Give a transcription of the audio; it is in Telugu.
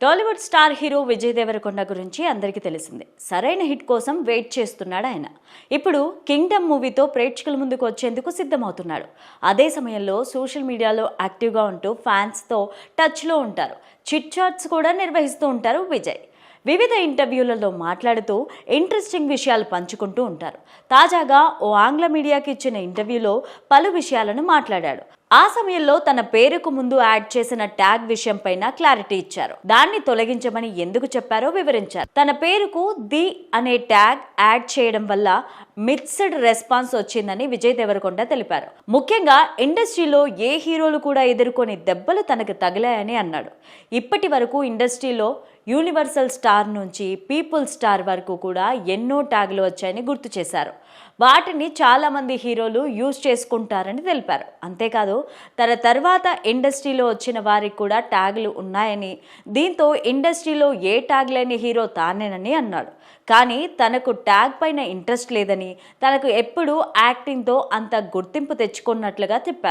టాలీవుడ్ స్టార్ హీరో విజయ్ దేవరకొండ గురించి అందరికీ తెలిసిందే. సరైన హిట్ కోసం వెయిట్ చేస్తున్నాడు ఆయన. ఇప్పుడు కింగ్డమ్ మూవీతో ప్రేక్షకుల ముందుకు వచ్చేందుకు సిద్ధమవుతున్నాడు. అదే సమయంలో సోషల్ మీడియాలో యాక్టివ్గా ఉంటూ ఫ్యాన్స్తో టచ్లో ఉంటారు. చిట్ చాట్స్ కూడా నిర్వహిస్తూ ఉంటారు విజయ్. వివిధ ఇంటర్వ్యూలలో మాట్లాడుతూ ఇంట్రెస్టింగ్ విషయాలు పంచుకుంటూ ఉంటారు. తాజాగా ఓ ఆంగ్ల మీడియాకి ఇచ్చిన ఇంటర్వ్యూలో పలు విషయాలను మాట్లాడాడు. ఆ సమయంలో తన పేరుకు ముందు యాడ్ చేసిన ట్యాగ్ విషయంపైన క్లారిటీ ఇచ్చారు. దాన్ని తొలగించమని ఎందుకు చెప్పారో వివరించారు. తన పేరుకు ది అనే ట్యాగ్ యాడ్ చేయడం వల్ల మిక్స్డ్ రెస్పాన్స్ వచ్చిందని విజయ్ దేవరకొండ తెలిపారు. ముఖ్యంగా ఇండస్ట్రీలో ఏ హీరోలు కూడా ఎదుర్కొని దెబ్బలు తనకు తగిలాయని అన్నాడు. ఇప్పటి వరకు ఇండస్ట్రీలో యూనివర్సల్ స్టార్ నుంచి పీపుల్ స్టార్ వరకు కూడా ఎన్నో ట్యాగులు వచ్చాయని గుర్తు చేశారు. వాటిని చాలామంది హీరోలు యూజ్ చేసుకుంటారని తెలిపారు. అంతేకాదు తన తర్వాత ఇండస్ట్రీలో వచ్చిన వారికి కూడా ట్యాగులు ఉన్నాయని, దీంతో ఇండస్ట్రీలో ఏ ట్యాగ్ లేని హీరో తానేనని అన్నాడు. కానీ తనకు ట్యాగ్ పైన ఇంట్రెస్ట్ లేదని, తనకు ఎప్పుడూ యాక్టింగ్తో అంత గుర్తింపు తెచ్చుకున్నట్లుగా చెప్పారు.